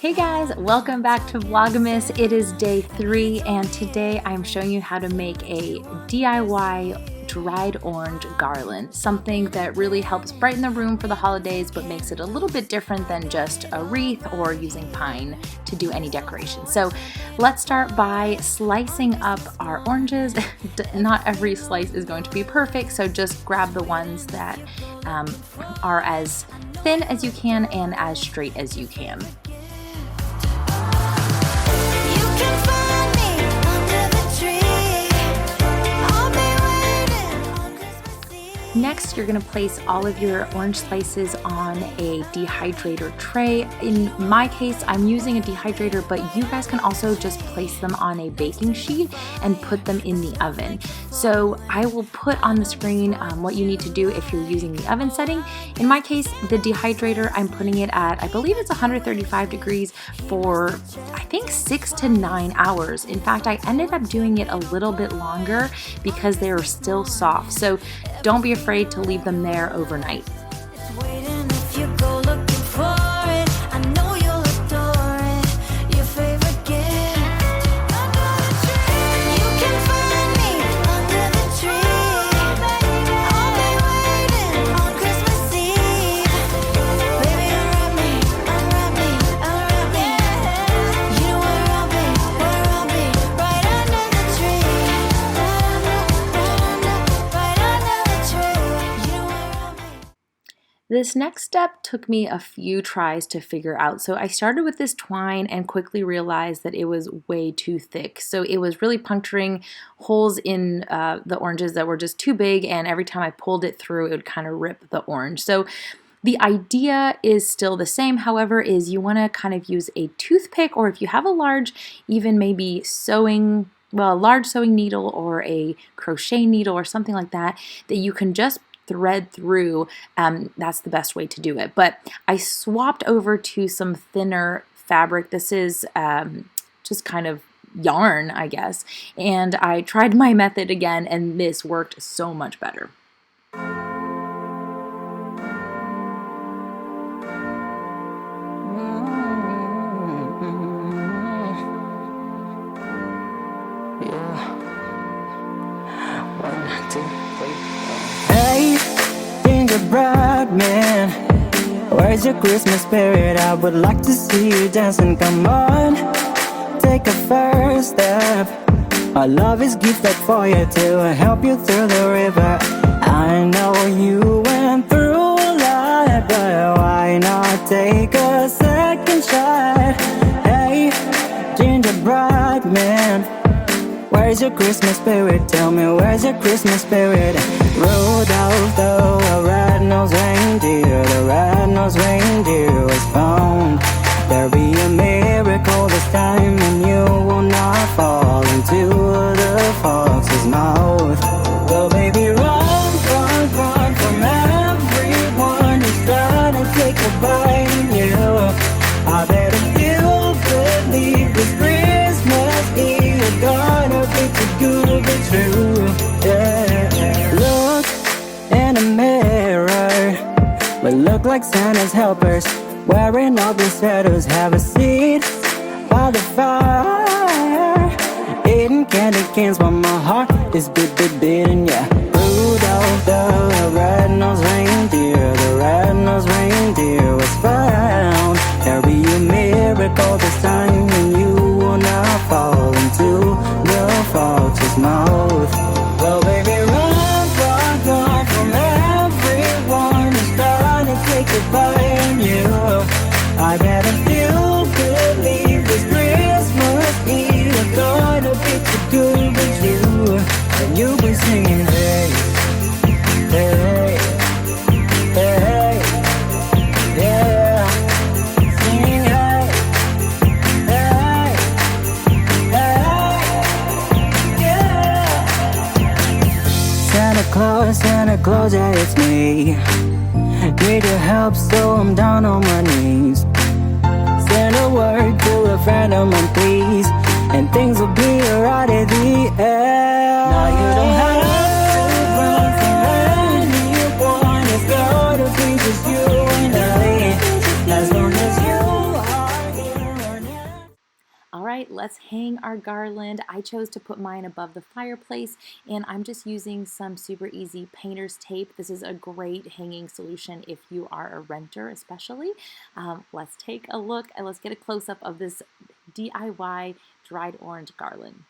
Hey guys, welcome back to Vlogmas. It is day 3 and today I'm showing you how to make a DIY dried orange garland, something that really helps brighten the room for the holidays but makes it a little bit different than just a wreath or using pine to do any decoration. So let's start by slicing up our oranges. Not every slice is going to be perfect, so just grab the ones that are as thin as you can and as straight as you can. Next, you're going to place all of your orange slices on a dehydrator tray. In my case, I'm using a dehydrator, but you guys can also just place them on a baking sheet and put them in the oven. So I will put on the screen what you need to do if you're using the oven setting. In my case, the dehydrator, I'm putting it at, I believe it's 135 degrees for, I think 6 to 9 hours. In fact, I ended up doing it a little bit longer because they were still soft. So don't be afraid to leave them there overnight. This next step took me a few tries to figure out. So I started with this twine and quickly realized that it was way too thick. So it was really puncturing holes in the oranges that were just too big, and every time I pulled it through, it would kind of rip the orange. So the idea is still the same, however, is you want to kind of use a toothpick, or if you have a large, even maybe a large sewing needle or a crochet needle or something like that, that you can just thread through. That's the best way to do it. But I swapped over to some thinner fabric. This is just kind of yarn, I guess. And I tried my method again, and this worked so much better. Gingerbread man, where's your Christmas spirit? I would like to see you dancing. Come on, take a first step. Our love is gifted for you to help you through the river. I know you went through a lot, but why not take a second shot? Hey, gingerbread man, where's your Christmas spirit? Tell me, where's your Christmas spirit? Rudolph the red-nosed reindeer, the red-nosed reindeer was found. There'll be a miracle this time, and you will not fall into the fox's mouth. So baby, run, run, run from everyone who's trying to take a bite in you. I bet if you believe this Christmas Eve is gonna be too good to be true. Yeah. Look in the mirror, we look like Santa's helpers, wearing ugly sweaters. Have a seat by the fire, eating candy canes while my heart is beating, yeah. Rudolph the red-nosed reindeer, the red-nosed reindeer was found. There'll be a miracle this time, and you will not fall into the fox's mouth. Well, baby, run, run, run from everyone who's trying to take a bite in you. I bet if you believe this Christmas Eve is gonna be too good to be true, and you'll be singing, hey, hey, hey, yeah, singing, hey, hey, hey, yeah. Santa Claus, yeah, it's me. Need your help, so I'm down on my knees. Send a word to a friend of mine, please, and things will be alright at the end. Now you don't have to run from anyone. It's gonna be just you and I, as long as you are here. let's hang our garland. I chose to put mine above the fireplace, and I'm just using some super easy painter's tape. This is a great hanging solution if you are a renter especially. Let's take a look and let's get a close-up of this DIY dried orange garland.